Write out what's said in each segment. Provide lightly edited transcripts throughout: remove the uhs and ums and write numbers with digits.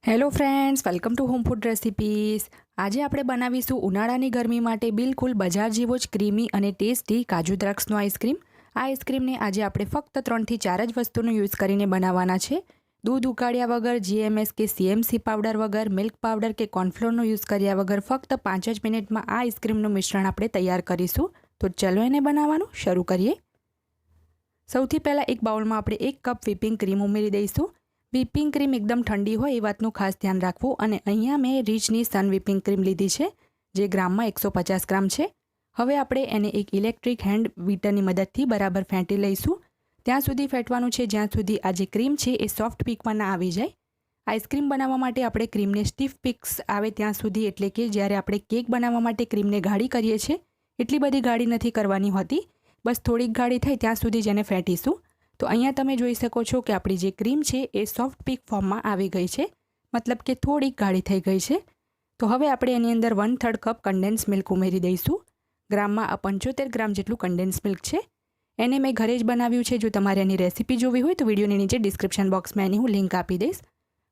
Hello friends, welcome to home food recipes. આજે આપણે બનાવીશું ઉનાળાની ગરમી માટે બિલકુલ બજાર જેવો જ ક્રીમી અને ટેસ્ટી કાજુ દ્રાક્ષનો આઈસ્ક્રીમ। આ આઈસ્ક્રીમને આજે આપણે ફક્ત 3 થી 4 જ વસ્તુનો યુઝ કરીને બનાવવાના છે। દૂધ ઉકાળ્યા વગર, જીએમએસ કે સીએમસી પાવડર વગર, મિલ્ક પાવડર કે કોર્નફ્લોરનો યુઝ કર્યા વગર ફક્ત 5 જ મિનિટમાં આ આઈસ્ક્રીમનું મિશ્રણ આપણે તૈયાર કરીશું। તો ચલો એને બનાવવાનું શરૂ કરીએ। સૌથી પહેલાં એક બાઉલમાં આપણે 1 કપ વ્હિપિંગ ક્રીમ ઉમેરી દઈશું। व्हिपिंग क्रीम एकदम ठंडी हो ए वातनु खास ध्यान राखवू। अने अहींया मैं रीचनी सन व्हिपिंग क्रीम लीधी छे, जे ग्राम में 150 ग्राम है। हवे आपणे एने एक इलेक्ट्रिक हेन्ड बीटरनी मददथी बराबर फेंटी लईशुं। त्यां सुधी फेंटवानुं छे ज्यां सुधी आ जे क्रीम छे ए सॉफ्ट पीकमां ना आवी जाय। आइसक्रीम बनाववा माटे आपणे क्रीमने स्टीफ पीक्स आवे त्यां सुधी, एटले के ज्यारे आपणे केक बनाववा माटे क्रीमने गाढ़ी करीए छे एटली बधी गाढ़ी नथी करवानी होती, बस थोड़ी गाढ़ी थाय त्यां सुधी ज एने फेंटीशुं। तो अहींया तमे जोई शको छो कि आपणी जे क्रीम छे ए सॉफ्ट पीक फॉर्म में आवी गई है, मतलब के थोड़ी गाढ़ी थई गई है। तो हवे आपणे एनी अंदर 1/3 कप कंडेन्स मिल्क उमेरी दईशुं। ग्राम में आ 75 ग्राम जेटलुं कंडेन्स मिल्क है। एने मैं घरे ज बनाव्युं छे। जो तमारे एनी रेसिपी जोवी होय तो विडियोनी नीचे डिस्क्रिप्शन बॉक्स में एनी हूँ लिंक आपी दईश।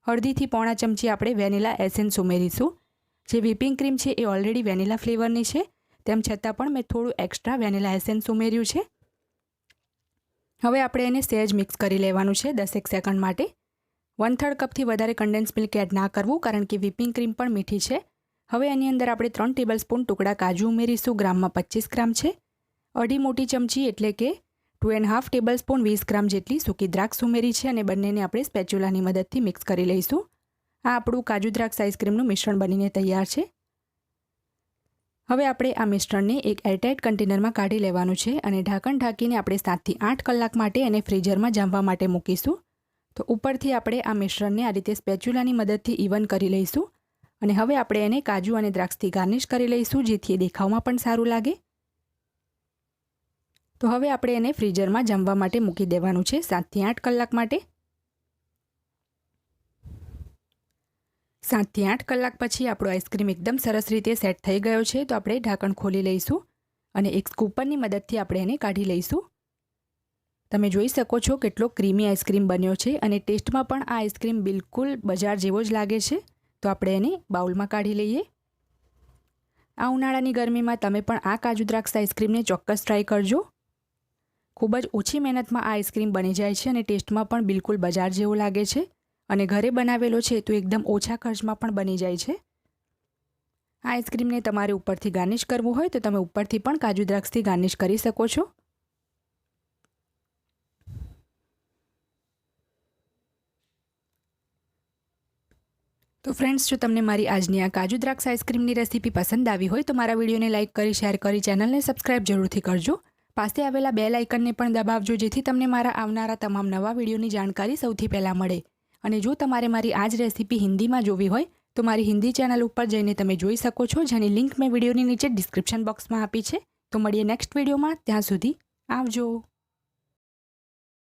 हळदीथी पौणा चमची आपणे वेनिला एसेन्स उमेरीशुं। जे व्हिपिंग क्रीम है ए ऑलरेडी वेनिला फ्लेवरनी है, तेम छतां पण मैं थोड़ुं एक्स्ट्रा वेनिला एसेन्स उमेर्युं छे। हवे आपणे एने सहज मिक्स करी लेवानुं छे 10 सेकंड माटे। 1/3 कपथी वधारे कंडेन्स मिल्क एड ना करवुं, कारण के व्हिपिंग क्रीम पण मीठी छे। हवे एनी अंदर आपणे 3 टेबलस्पून टुकड़ा काजू उमेरीशुं। ग्राम में 25 ग्राम है। अढ़ी मोटी चमची एटले के 2.5 टेबलस्पून 20 ग्राम जेटली सूकी द्राक्ष उमेरी है और बंनेने आपणे स्पेच्युलानी मददथी मिक्स करी लईशुं। आ आपणुं काजू द्राक्ष आइसक्रीमनुं मिश्रण बनीने तैयार है। हवे आपणे आ मिश्रणने एक एरटाइट कंटेनर में काढी लेवानुं छे अने ढांकण ढांकीने आपणे 7 થી 8 कलाक माटे एने फ्रीजर में जामवा माटे मूकीशुं। तो उपरथी आपणे आ मिश्रणने आ रीते स्पेच्युलानी मददथी इवन करी लईशुं अने हवे आपणे एने काजू अने द्राक्षथी गार्निश करी लईशुं, जेथी देखावमां पण सारुं लागे। तो हवे आपणे एने फ्रीजर में जामवा माटे मूकी देवानुं छे 7 થી 8 कलाक माटे। 7 થી 8 कलाक पछी आपणो आइसक्रीम एकदम सरस रीते सेट थई गयो छे। तो आपणे ढांकण खोली लईशुं अने एक स्कूपरनी मददथी आपणे एने काढी लईशुं। तमे जोई शको छो केटलो क्रीमी आइसक्रीम बन्यो छे अने टेस्टमां पण आ आइसक्रीम बिलकुल बजार जेवो ज लागे छे। तो आपणे एने बाउलमां काढी लईए। आ उनाळानी गरमीमां तमे पण आ काजू द्राक्ष आइसक्रीमने चोक्कस ट्राय करजो। खूब ज ओછી मेहनतमां आ आइसक्रीम बनी जाय छे अने टेस्टमां पण बिलकुल बजार जेवो लागे छे અને ઘરે બનાવેલો છે તો એકદમ ઓછા ખર્ચમાં પણ બની જાય છે। આ આઈસ્ક્રીમને તમારે ઉપરથી ગાર્નિશ કરવું હોય તો તમે ઉપરથી પણ કાજુ દ્રાક્ષથી ગાર્નિશ કરી શકો છો। તો ફ્રેન્ડ્સ, જો તમને મારી આજની આ કાજુ દ્રાક્ષ આઈસ્ક્રીમની રેસીપી પસંદ આવી હોય તો મારા વિડીયોને લાઇક કરી, શેર કરી, ચેનલને સબસ્ક્રાઇબ જરૂરથી કરજો। પાસે આવેલા બેલ આઇકનને પણ દબાવજો, જેથી તમને મારા આવનારા તમામ નવા વિડીયોની જાણકારી સૌથી પહેલાં મળે। અને જો તમારે મારી આ જ રેસીપી હિન્દીમાં જોવી હોય તો મારી હિન્દી ચેનલ ઉપર જઈને તમે જોઈ શકો છો, જેની લિંક મેં વિડીયોની નીચે ડિસ્ક્રિપ્શન બોક્સમાં આપી છે। તો મળીએ નેક્સ્ટ વિડીયોમાં, ત્યાં સુધી આવજો।